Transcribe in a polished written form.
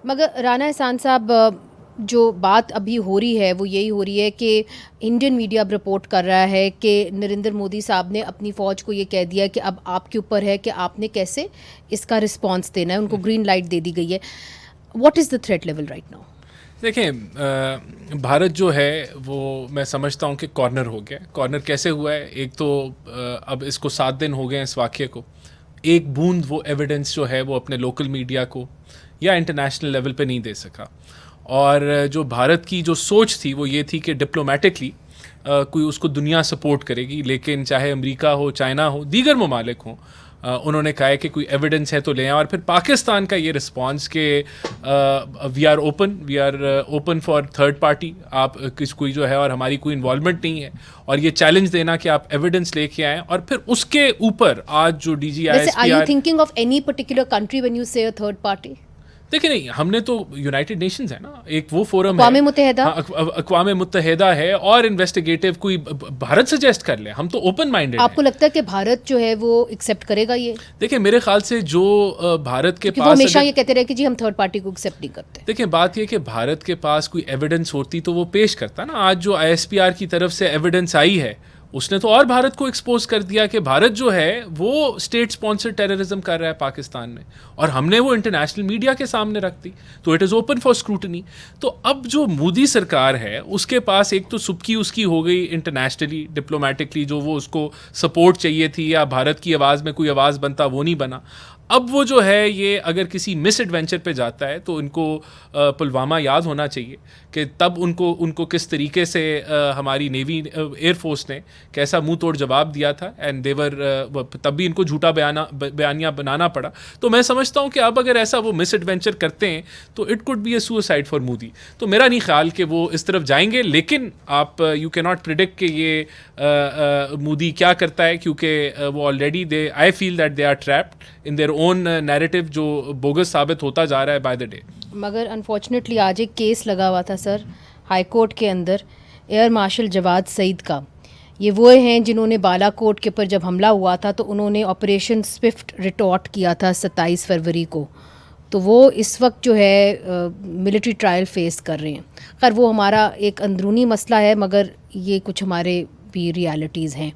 मगर राना एहसान साहब, जो बात अभी हो रही है वो यही हो रही है कि इंडियन मीडिया अब रिपोर्ट कर रहा है कि नरेंद्र मोदी साहब ने अपनी फ़ौज को ये कह दिया कि अब आपके ऊपर है कि आपने कैसे इसका रिस्पांस देना है, उनको ग्रीन लाइट दे दी गई है। What is the threat level right now? देखें, भारत जो है वो मैं समझता हूँ कि कॉर्नर हो गया। कॉर्नर कैसे हुआ है? एक तो अब इसको 7 दिन हो गए हैं इस वाक़ये को। एक बूंद वो एविडेंस जो है वो अपने लोकल मीडिया को या इंटरनेशनल लेवल पे नहीं दे सका। और जो भारत की जो सोच थी वो ये थी कि डिप्लोमेटिकली कोई उसको दुनिया सपोर्ट करेगी, लेकिन चाहे अमेरिका हो, चाइना हो, दीगर ममालिक हों, उन्होंने कहा है कि कोई एविडेंस है तो ले आएं। और फिर पाकिस्तान का ये रिस्पांस कि we are open for third party, आप किस कोई जो है और हमारी कोई इन्वॉल्वमेंट नहीं है, और ये चैलेंज देना कि आप एविडेंस लेके आएँ। और फिर उसके ऊपर आज जो DGISP, are you thinking of any particular country when you say a third party? देखिए नहीं, हमने तो यूनाइटेड नेशंस है ना, एक वो फोरम अक़वाम है, मुत्तहिदा। हाँ, अक़वाम मुत्तहिदा है, और इन्वेस्टिगेटिव कोई भारत सजेस्ट कर ले, हम तो ओपन माइंडेड हैं। आपको लगता है कि भारत जो है वो एक्सेप्ट करेगा ये? देखिए मेरे ख्याल से जो भारत के पास, वो हमेशा ये कहते रहे कि जी हम थर्ड पार्टी को एक्सेप्ट नहीं करते। देखिए बात ये कि भारत के पास कोई एविडेंस होती तो वो पेश करता ना। आज जो ISPR की तरफ से एविडेंस आई है उसने तो और भारत को एक्सपोज कर दिया कि भारत जो है वो स्टेट स्पॉन्सर्ड टेररिज्म कर रहा है पाकिस्तान में, और हमने वो इंटरनेशनल मीडिया के सामने रख दी, तो it is open for scrutiny. तो अब जो मोदी सरकार है उसके पास एक तो सुबकी उसकी हो गई इंटरनेशनली, डिप्लोमेटिकली, जो वो उसको सपोर्ट चाहिए थी या भारत की आवाज़ में कोई आवाज़ बनता, वो नहीं बना। अब वो जो है ये अगर किसी मिस एडवेंचर पे जाता है तो इनको पुलवामा याद होना चाहिए कि तब उनको किस तरीके से हमारी नेवी एयरफोर्स ने कैसा मुंह तोड़ जवाब दिया था, एंड देवर तब भी इनको झूठा बयानिया बनाना पड़ा। तो मैं समझता हूँ कि अब अगर ऐसा वो मिस एडवेंचर करते हैं तो it could be A suicide for Modi. तो मेरा नहीं ख्याल कि वो इस तरफ जाएंगे, लेकिन आप यू कैन नॉट प्रिडिक्ट कि ये मोदी क्या करता है, क्योंकि वो already I feel that they are trapped in their own narrative जो बोगस साबित होता जा रहा है बाय द डे। मगर अनफॉर्चुनेटली आज एक केस लगा हुआ था सर हाई कोर्ट के अंदर एयर मार्शल जवाद सईद का। ये वो हैं जिन्होंने बालाकोट के ऊपर जब हमला हुआ था तो उन्होंने ऑपरेशन स्विफ्ट रिटॉर्ट किया था 27 फरवरी को। तो वो इस वक्त जो है मिलिट्री ट्रायल फेस कर रहे हैं। खैर वो हमारा एक अंदरूनी मसला है, मगर ये कुछ हमारे भी रियलिटीज़ हैं।